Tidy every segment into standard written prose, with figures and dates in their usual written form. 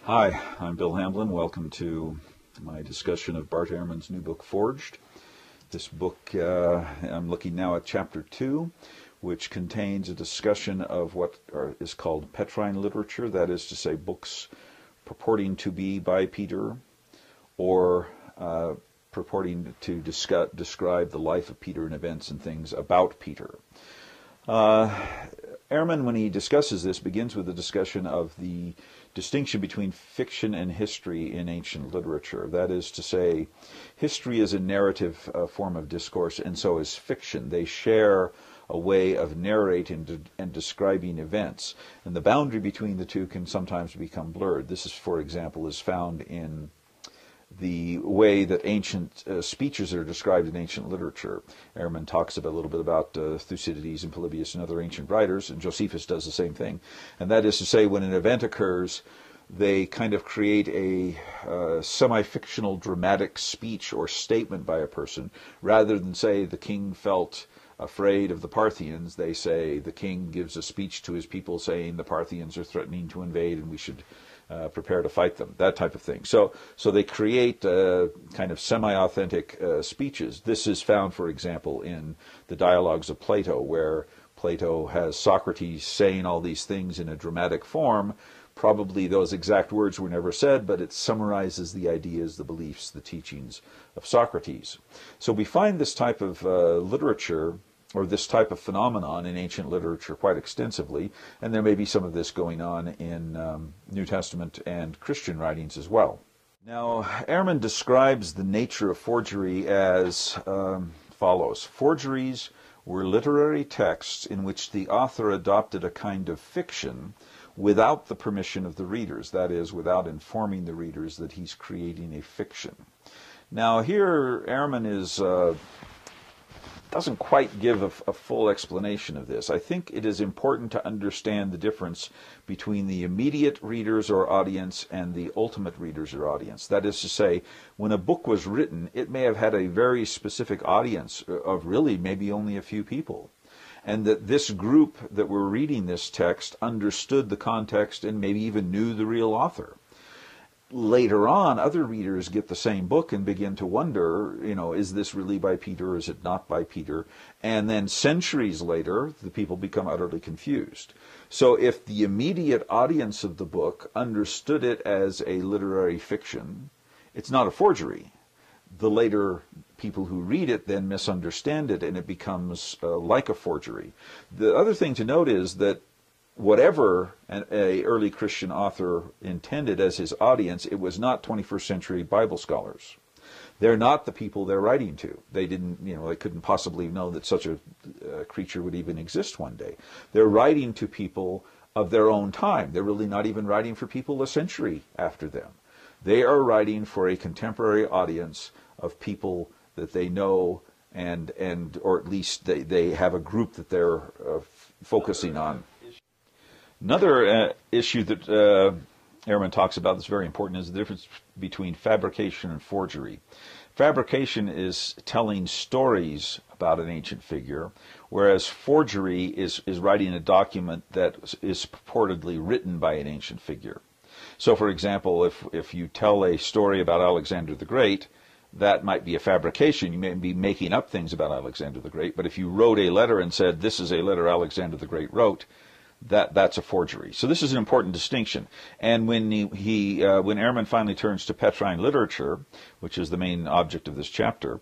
Hi, I'm Bill Hamblin. Welcome to my discussion of Bart Ehrman's new book, Forged. This book, I'm looking now at Chapter 2, which contains a discussion of what is called Petrine Literature, that is to say, books purporting to be by Peter or purporting to describe the life of Peter and events and things about Peter. Ehrman, when he discusses this, begins with a discussion of the distinction between fiction and history in ancient literature. That is to say, history is a narrative form of discourse, and so is fiction. They share a way of narrating and describing events, and the boundary between the two can sometimes become blurred. This is, for example, is found in the way that ancient speeches are described in ancient literature. Ehrman talks a little bit about Thucydides and Polybius and other ancient writers, and Josephus does the same thing. And that is to say, when an event occurs, they kind of create a semi-fictional dramatic speech or statement by a person. Rather than say the king felt afraid of the Parthians, they say the king gives a speech to his people saying the Parthians are threatening to invade and we should prepare to fight them, that type of thing. So they create kind of semi-authentic speeches. This is found, for example, in the dialogues of Plato, where Plato has Socrates saying all these things in a dramatic form. Probably those exact words were never said, but it summarizes the ideas, the beliefs, the teachings of Socrates. So we find this type of literature, or this type of phenomenon in ancient literature quite extensively, and there may be some of this going on in New Testament and Christian writings as well. Now, Ehrman describes the nature of forgery as follows. Forgeries were literary texts in which the author adopted a kind of fiction without the permission of the readers, that is, without informing the readers that he's creating a fiction. Now, here Ehrman doesn't quite give a full explanation of this. I think it is important to understand the difference between the immediate readers or audience and the ultimate readers or audience. That is to say, when a book was written, it may have had a very specific audience of really maybe only a few people. And that this group that were reading this text understood the context and maybe even knew the real author. Later on, other readers get the same book and begin to wonder, is this really by Peter or is it not by Peter? And then centuries later, the people become utterly confused. So if the immediate audience of the book understood it as a literary fiction, it's not a forgery. The later people who read it then misunderstand it and it becomes like a forgery. The other thing to note is that whatever an early Christian author intended as his audience, it was not 21st century Bible scholars. They're not the people they're writing to. They didn't, they couldn't possibly know that such a creature would even exist one day. They're writing to people of their own time. They're really not even writing for people a century after them. They are writing for a contemporary audience of people that they know and or at least they have a group that they're focusing on. Another issue that Ehrman talks about that's very important is the difference between fabrication and forgery. Fabrication is telling stories about an ancient figure, whereas forgery is writing a document that is purportedly written by an ancient figure. So, for example, if you tell a story about Alexander the Great, that might be a fabrication. You may be making up things about Alexander the Great, but if you wrote a letter and said, this is a letter Alexander the Great wrote, that's a forgery. So this is an important distinction. And when when Ehrman finally turns to Petrine Literature, which is the main object of this chapter,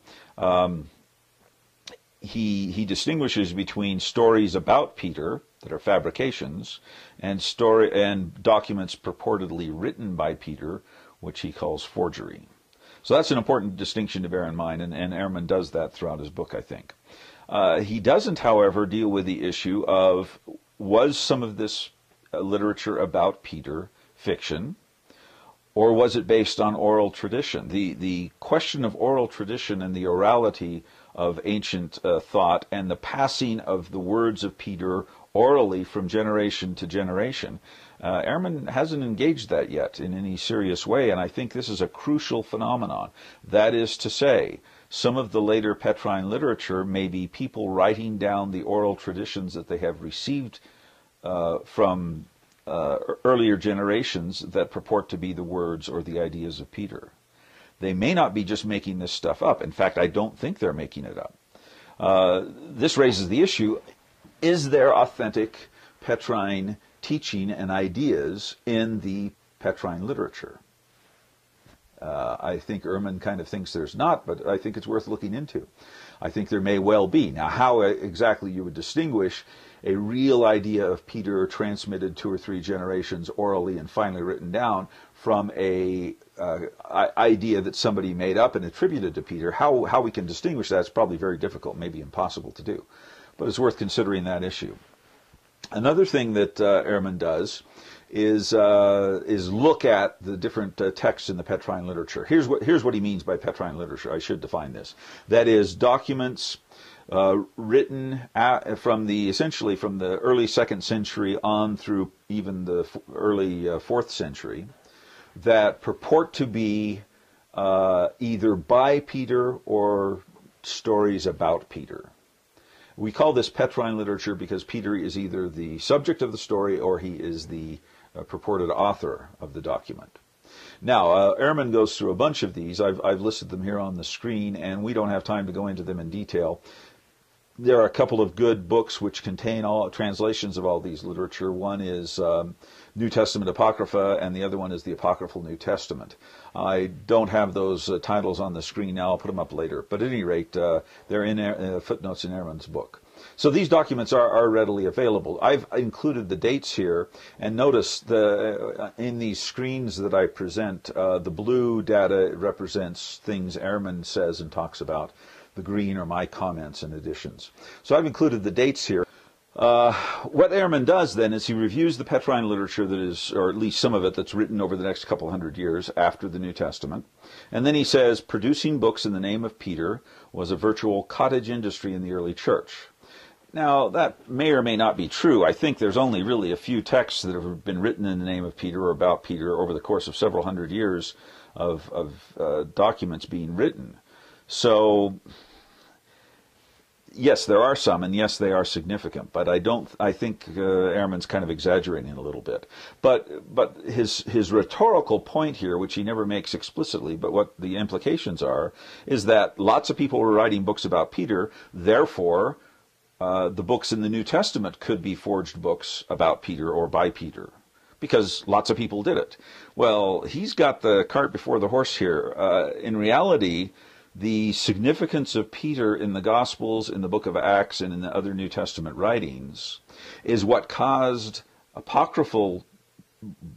he distinguishes between stories about Peter that are fabrications and documents purportedly written by Peter, which he calls forgery. So that's an important distinction to bear in mind, and Ehrman does that throughout his book, I think. He doesn't, however, deal with the issue of, was some of this literature about Peter fiction, or was it based on oral tradition? The question of oral tradition and the orality of ancient thought and the passing of the words of Peter orally from generation to generation, Ehrman hasn't engaged that yet in any serious way, and I think this is a crucial phenomenon. That is to say, some of the later Petrine literature may be people writing down the oral traditions that they have received from earlier generations that purport to be the words or the ideas of Peter. They may not be just making this stuff up. In fact, I don't think they're making it up. This raises the issue, is there authentic Petrine teaching and ideas in the Petrine literature? I think Ehrman kind of thinks there's not, but I think it's worth looking into. I think there may well be. Now, how exactly you would distinguish a real idea of Peter transmitted 2 or 3 generations orally and finally written down from a idea that somebody made up and attributed to Peter, how we can distinguish that is probably very difficult, maybe impossible to do. But it's worth considering that issue. Another thing that Ehrman does is look at the different texts in the Petrine literature. Here's what he means by Petrine literature. I should define this. That is, documents written essentially from the early 2nd century on through even the early 4th century that purport to be either by Peter or stories about Peter. We call this Petrine literature because Peter is either the subject of the story or he is the purported author of the document. Now, Ehrman goes through a bunch of these. I've listed them here on the screen, and we don't have time to go into them in detail. There are a couple of good books which contain all translations of all these literature. One is New Testament Apocrypha, and the other one is the Apocryphal New Testament. I don't have those titles on the screen now. I'll put them up later. But at any rate, they're in footnotes in Ehrman's book. So these documents are readily available. I've included the dates here, and notice in these screens that I present, the blue data represents things Ehrman says and talks about. The green are my comments and additions. So I've included the dates here. What Ehrman does then is he reviews the Petrine literature that is, or at least some of it that's written over the next couple hundred years after the New Testament. And then he says, producing books in the name of Peter was a virtual cottage industry in the early church. Now, that may or may not be true. I think there's only really a few texts that have been written in the name of Peter or about Peter over the course of several hundred years of documents being written. So, yes, there are some, and yes, they are significant, but I think Ehrman's kind of exaggerating a little bit. But his rhetorical point here, which he never makes explicitly, but what the implications are, is that lots of people were writing books about Peter, therefore the books in the New Testament could be forged books about Peter or by Peter, because lots of people did it. Well, he's got the cart before the horse here. In reality, the significance of Peter in the Gospels, in the book of Acts, and in the other New Testament writings is what caused apocryphal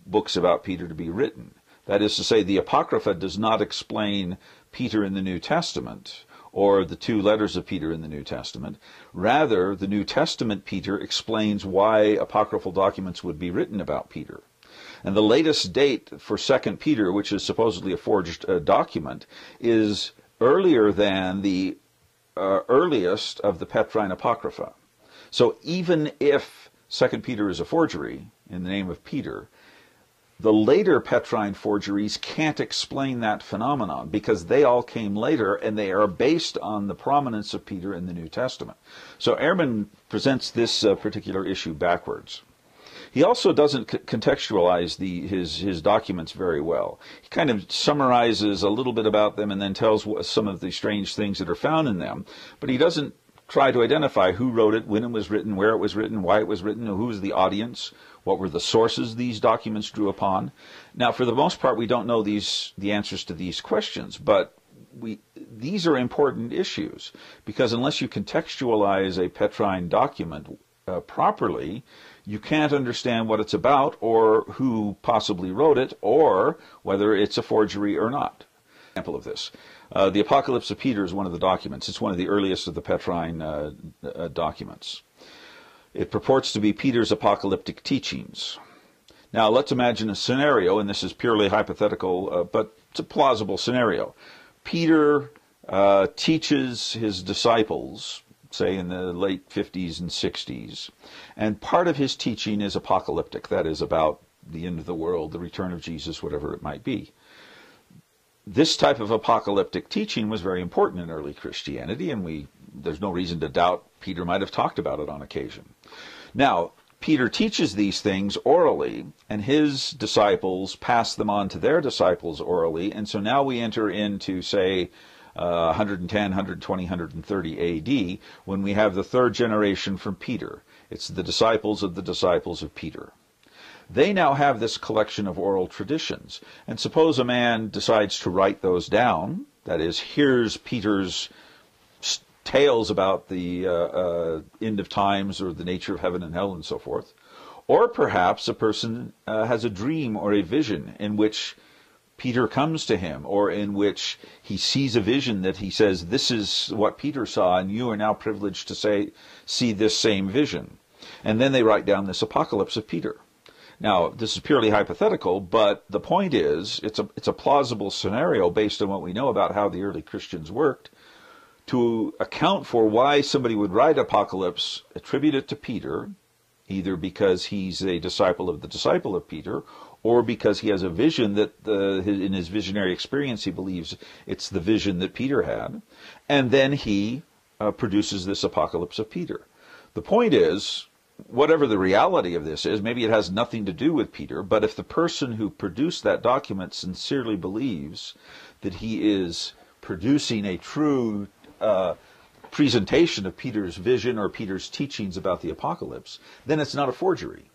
books about Peter to be written. That is to say, the Apocrypha does not explain Peter in the New Testament or the 2 letters of Peter in the New Testament. Rather, the New Testament Peter explains why apocryphal documents would be written about Peter. And the latest date for 2 Peter, which is supposedly a forged document, is earlier than the earliest of the Petrine Apocrypha. So even if 2 Peter is a forgery in the name of Peter, the later Petrine forgeries can't explain that phenomenon because they all came later and they are based on the prominence of Peter in the New Testament. So Ehrman presents this particular issue backwards. He also doesn't contextualize his documents very well. He kind of summarizes a little bit about them and then tells some of the strange things that are found in them, but he doesn't try to identify who wrote it, when it was written, where it was written, why it was written, who was the audience, what were the sources these documents drew upon. Now, for the most part, we don't know the answers to these questions, but these are important issues, because unless you contextualize a Petrine document properly, you can't understand what it's about or who possibly wrote it or whether it's a forgery or not. Example of this. The Apocalypse of Peter is one of the documents. It's one of the earliest of the Petrine documents. It purports to be Peter's apocalyptic teachings. Now, let's imagine a scenario, and this is purely hypothetical, but it's a plausible scenario. Peter teaches his disciples, say in the late 50s and 60s, and part of his teaching is apocalyptic, that is about the end of the world, the return of Jesus, whatever it might be. This type of apocalyptic teaching was very important in early Christianity, and there's no reason to doubt Peter might have talked about it on occasion. Now, Peter teaches these things orally, and his disciples pass them on to their disciples orally, and so now we enter into, say, 110, 120, 130 AD, when we have the third generation from Peter. It's the disciples of Peter. They now have this collection of oral traditions, and suppose a man decides to write those down, that is, here's Peter's tales about the end of times or the nature of heaven and hell and so forth. Or perhaps a person has a dream or a vision in which Peter comes to him, or in which he sees a vision that he says, this is what Peter saw, and you are now privileged to see this same vision. And then they write down this Apocalypse of Peter. Now, this is purely hypothetical, but the point is, it's a plausible scenario based on what we know about how the early Christians worked, to account for why somebody would write Apocalypse, attribute it to Peter, either because he's a disciple of Peter, or because he has a vision that in his visionary experience he believes it's the vision that Peter had, and then he produces this Apocalypse of Peter. The point is, whatever the reality of this is, maybe it has nothing to do with Peter, but if the person who produced that document sincerely believes that he is producing a true presentation of Peter's vision or Peter's teachings about the apocalypse, then it's not a forgery.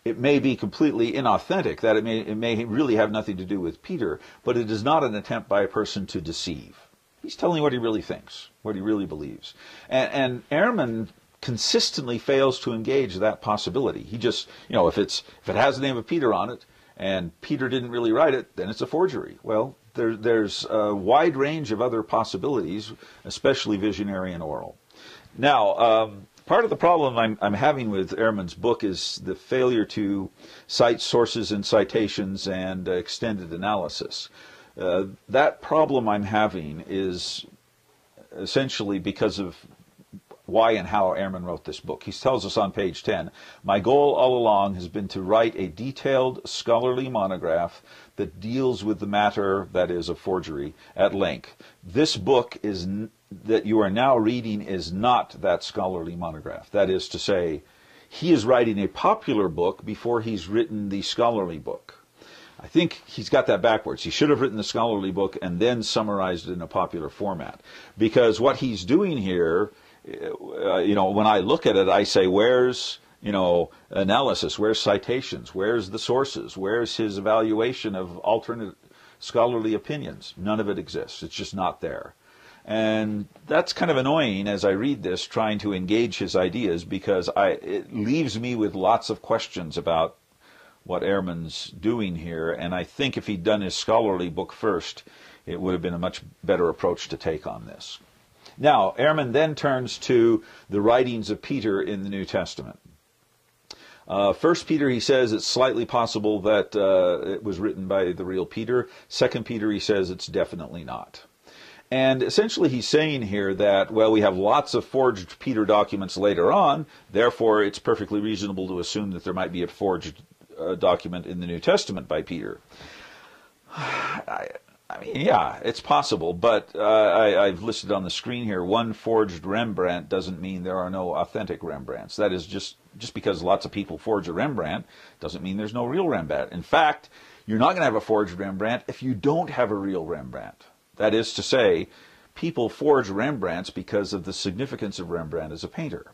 It may be completely inauthentic, that it may really have nothing to do with Peter, but it is not an attempt by a person to deceive. He's telling what he really thinks, what he really believes. And Ehrman consistently fails to engage that possibility. He just, if it has the name of Peter on it, and Peter didn't really write it, then it's a forgery. Well, there's a wide range of other possibilities, especially visionary and oral. Now, part of the problem I'm having with Ehrman's book is the failure to cite sources and citations and extended analysis. That problem I'm having is essentially because of why and how Ehrman wrote this book. He tells us on page 10, "My goal all along has been to write a detailed scholarly monograph that deals with the matter, that is, of forgery, at length. This book that you are now reading is not that scholarly monograph." That is to say, he is writing a popular book before he's written the scholarly book. I think he's got that backwards. He should have written the scholarly book and then summarized it in a popular format. Because what he's doing here, when I look at it, I say, where's, analysis, where's citations, where's the sources, where's his evaluation of alternate scholarly opinions? None of it exists. It's just not there. And that's kind of annoying as I read this, trying to engage his ideas, because it leaves me with lots of questions about what Ehrman's doing here, and I think if he'd done his scholarly book first, it would have been a much better approach to take on this. Now, Ehrman then turns to the writings of Peter in the New Testament. First Peter, he says it's slightly possible that it was written by the real Peter. Second Peter, he says it's definitely not. And essentially he's saying here that, well, we have lots of forged Peter documents later on, therefore it's perfectly reasonable to assume that there might be a forged document in the New Testament by Peter. I mean, yeah, it's possible, but I've listed on the screen here, one forged Rembrandt doesn't mean there are no authentic Rembrandts. That is, just because lots of people forge a Rembrandt doesn't mean there's no real Rembrandt. In fact, you're not going to have a forged Rembrandt if you don't have a real Rembrandt. That is to say, people forge Rembrandts because of the significance of Rembrandt as a painter.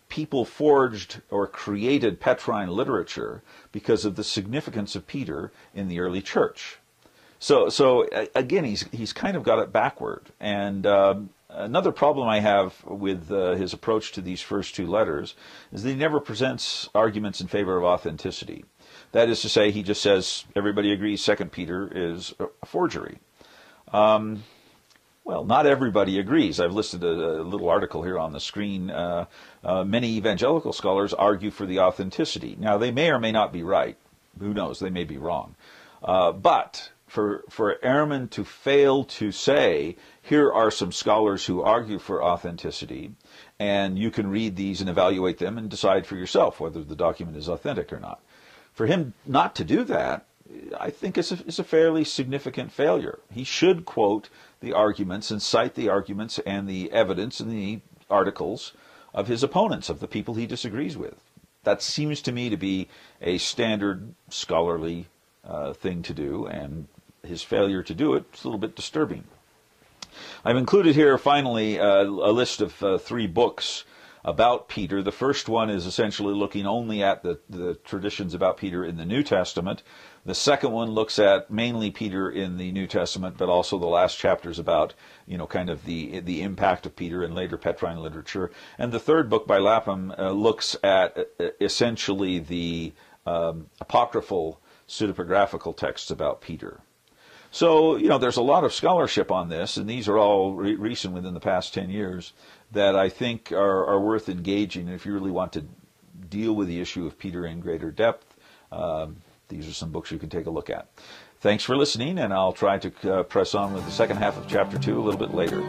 People forged or created Petrine literature because of the significance of Peter in the early church. So again, he's kind of got it backward. And another problem I have with his approach to these first two letters is that he never presents arguments in favor of authenticity. That is to say, he just says everybody agrees 2 Peter is a forgery. Well, not everybody agrees. I've listed a little article here on the screen. Many evangelical scholars argue for the authenticity. Now, they may or may not be right. Who knows? They may be wrong. But for Ehrman to fail to say, here are some scholars who argue for authenticity, and you can read these and evaluate them and decide for yourself whether the document is authentic or not. For him not to do that, I think is a fairly significant failure. He should quote the arguments and cite the arguments and the evidence and the articles of his opponents, of the people he disagrees with. That seems to me to be a standard scholarly thing to do, and his failure to do it is a little bit disturbing. I've included here, finally, a list of 3 books about Peter. The first one is essentially looking only at the traditions about Peter in the New Testament. The second one looks at mainly Peter in the New Testament, but also the last chapters about, kind of the impact of Peter in later Petrine literature. And the third book by Lapham looks at essentially the apocryphal pseudepigraphical texts about Peter. So, there's a lot of scholarship on this, and these are all recent within the past 10 years, that I think are worth engaging. And if you really want to deal with the issue of Peter in greater depth, these are some books you can take a look at. Thanks for listening, and I'll try to press on with the second half of Chapter 2 a little bit later.